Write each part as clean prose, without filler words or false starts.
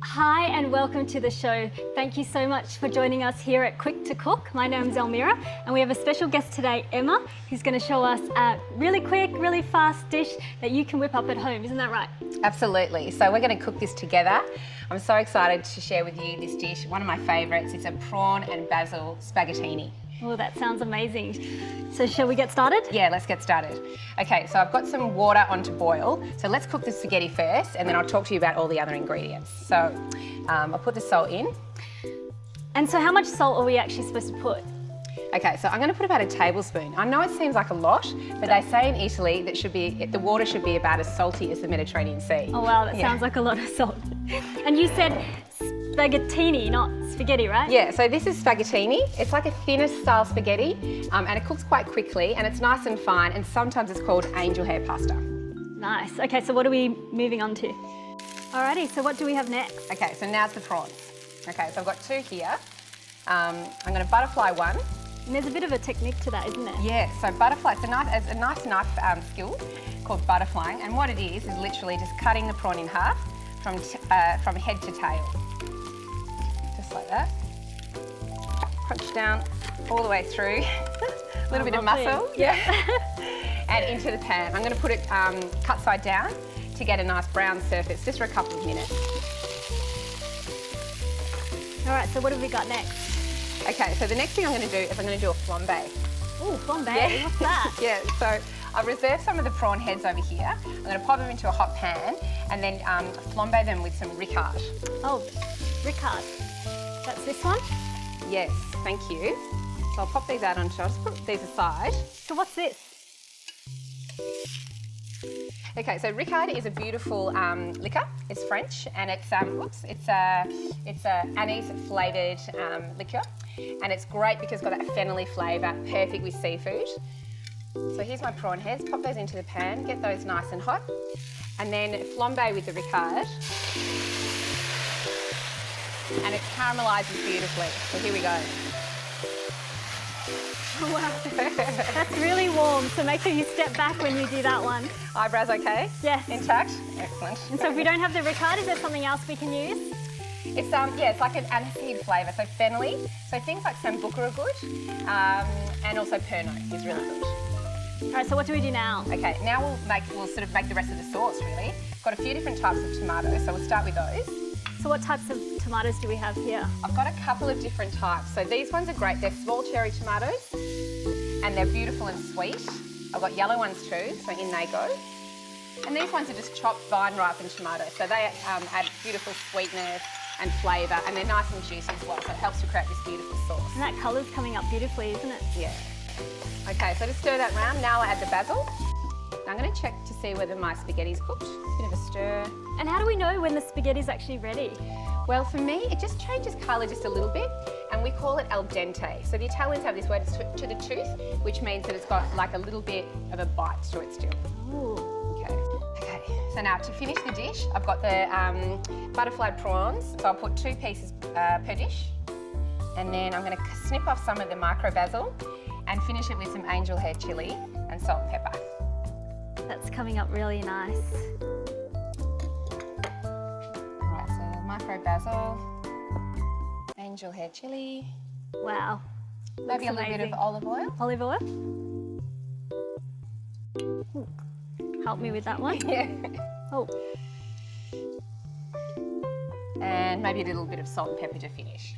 Hi and welcome to the show. Thank you so much for joining us here at Quick to Cook. My name's Elmira and we have a special guest today, Emma, who's going to show us a really quick, really fast dish that you can whip up at home. Isn't that right? Absolutely. So we're going to cook this together. I'm so excited to share with you this dish, one of my favourites. It's a prawn and basil spaghettini. Oh, that sounds amazing. So shall we get started? Yeah, let's get started. Okay, so I've got some water on to boil. So let's cook the spaghetti first and then I'll talk to you about all the other ingredients. So I'll put the salt in. And so how much salt are we actually supposed to put? Okay, so I'm going to put about a tablespoon. I know it seems like a lot, but they say in Italy that the water should be about as salty as the Mediterranean Sea. Oh wow, that sounds like a lot of salt. And you said spaghettini, not spaghetti, right? Yeah, so this is spaghettini. It's like a thinner style spaghetti and it cooks quite quickly and it's nice and fine, and sometimes it's called angel hair pasta. Nice. Okay, so what are we moving on to? Alrighty, so what do we have next? Okay, so now's the prawns. Okay, so I've got two here. I'm going to butterfly one. And there's a bit of a technique to that, isn't there? Yeah, so butterfly, it's a nice knife skill called butterflying, and what it is literally just cutting the prawn in half from head to tail. Just like that. Crunch down all the way through. A little bit of muscle. Yeah. And into the pan. I'm going to put it cut side down to get a nice brown surface, just for a couple of minutes. All right, so what have we got next? Okay, so the next thing I'm going to do is I'm going to do a flambe. Oh, flambe, Yeah. what's that? Yeah, so I've reserved some of the prawn heads over here. I'm going to pop them into a hot pan and then flambe them with some ricard. Oh, ricard. That's this one? Yes, thank you. So I'll pop these out onto, I'll just put these aside. So what's this? Okay, so ricard is a beautiful liquor. It's French and it's a anise flavoured liqueur, and it's great because it's got that fennelly flavour, perfect with seafood. So here's my prawn heads. Pop those into the pan, get those nice and hot, and then flambe with the ricard. And it caramelizes beautifully. So here we go. Oh, wow. That's really warm, so make sure you step back when you do that one. Eyebrows okay? Yes. Intact? Excellent. And so if we don't have the ricard, is there something else we can use? It's it's like an aniseed flavour, so fennelly. So things like sambuca are good, and also pernod is really good. All right, so what do we do now? Okay, now we'll sort of make the rest of the sauce really. Got a few different types of tomatoes, so we'll start with those. So what types of tomatoes do we have here? I've got a couple of different types. So these ones are great. They're small cherry tomatoes and they're beautiful and sweet. I've got yellow ones too, so in they go. And these ones are just chopped vine-ripened tomatoes. So they add beautiful sweetness and flavour, and they're nice and juicy as well, so it helps to create this beautiful sauce. And that colour's coming up beautifully, isn't it? Yeah. Okay, so just stir that round. Now I'll add the basil. I'm going to check to see whether my spaghetti's cooked. Bit of a stir. And how do we know when the spaghetti's actually ready? Well, for me, it just changes colour just a little bit, and we call it al dente. So the Italians have this word, it's to the tooth, which means that it's got like a little bit of a bite to it still. Ooh. Okay, so now to finish the dish, I've got the butterfly prawns. So I'll put 2 pieces per dish, and then I'm going to snip off some of the micro basil and finish it with some angel hair chilli and salt and pepper. That's coming up really nice. Alright, so micro basil, angel hair chilli. Wow. Maybe a little bit of olive oil. Olive oil? Ooh. Help me with that one. Yeah. Oh. And maybe a little bit of salt and pepper to finish.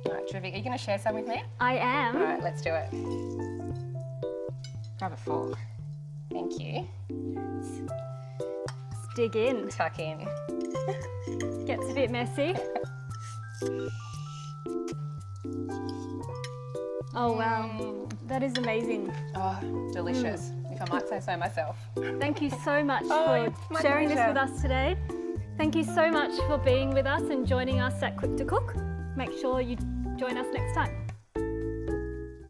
Alright, terrific. Are you going to share some with me? I am. Alright, let's do it. Grab a fork. Thank you. Let's dig in. Tuck in. Gets a bit messy. Oh wow, that is amazing. Oh, delicious, if I might say so myself. Thank you so much Oh, for my sharing this pleasure. with us today. Thank you so much for being with us and joining us at Quick to Cook. Make sure you join us next time.